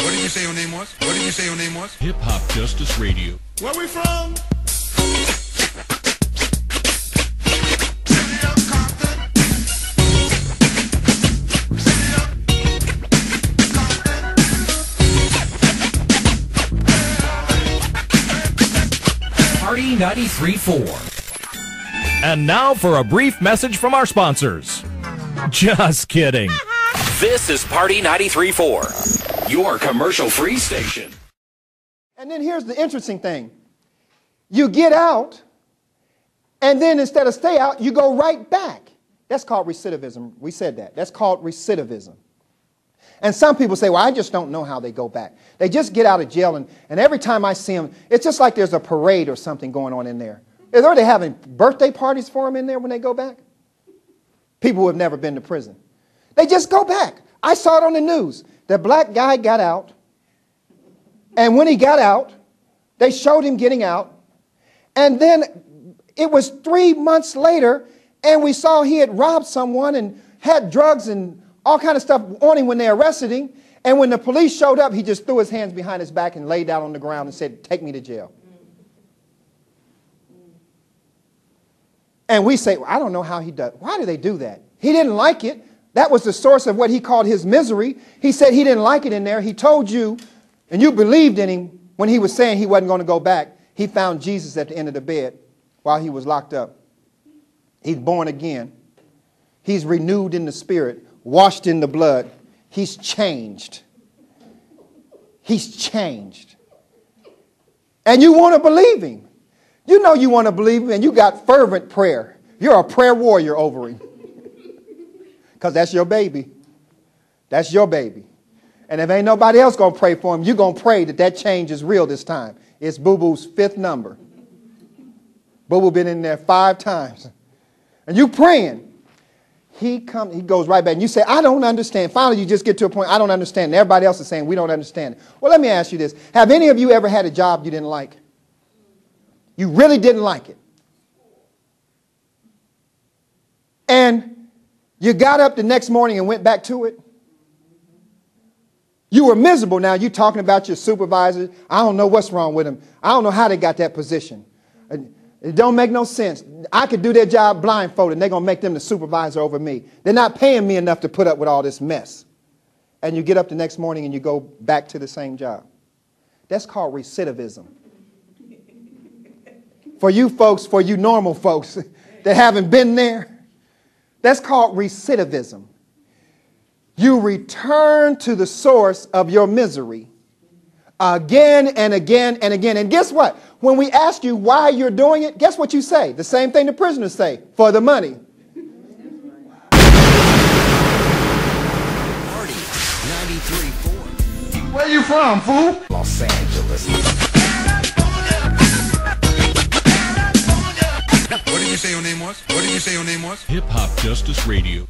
What did you say your name was? What did you say your name was? Hip Hop Justice Radio. Where we from? Party 93.4. And now for a brief message from our sponsors. Just kidding. This is Party 93.4, your commercial-free station. And then here's the interesting thing. You get out, and then instead of stay out, you go right back. That's called recidivism. We said that. That's called recidivism. And some people say, well, I just don't know how they go back. They just get out of jail, and every time I see them, it's just like there's a parade or something going on in there. Are they having birthday parties for them in there when they go back? People who have never been to prison. They just go back. I saw it on the news. The black guy got out, and when he got out, they showed him getting out, and then it was 3 months later, and we saw he had robbed someone and had drugs and all kind of stuff on him when they arrested him. And when the police showed up, he just threw his hands behind his back and laid down on the ground and said, take me to jail. And we say, well, I don't know how he does. Why do they do that? He didn't like it. That was the source of what he called his misery. He said he didn't like it in there. He told you, and you believed in him when he was saying he wasn't going to go back. He found Jesus at the end of the bed while he was locked up. He's born again. He's renewed in the spirit, washed in the blood. He's changed. He's changed. And you want to believe him. You know you want to believe him, and you got fervent prayer. You're a prayer warrior over him. Because that's your baby. That's your baby. And if ain't nobody else going to pray for him, you're going to pray that that change is real this time. It's Boo-Boo's 5th number. Boo-Boo been in there 5 times. And you praying. He goes right back, and you say, I don't understand. Finally, you just get to a point, I don't understand. And everybody else is saying, we don't understand it. Well, let me ask you this. Have any of you ever had a job you didn't like? You really didn't like it. And you got up the next morning and went back to it. You were miserable. Now you're talking about your supervisor. I don't know what's wrong with them. I don't know how they got that position. It don't make no sense. I could do their job blindfolded, and they're going to make them the supervisor over me. They're not paying me enough to put up with all this mess. And you get up the next morning and you go back to the same job. That's called recidivism. For you folks, for you normal folks that haven't been there, that's called recidivism. You return to the source of your misery again and again and again. And guess what? When we ask you why you're doing it, guess what you say? The same thing the prisoners say, for the money. Party 93.4. Where you from, fool? Los Angeles. What did you say your name was? What did you say your name was? Hip Hop Justice Radio.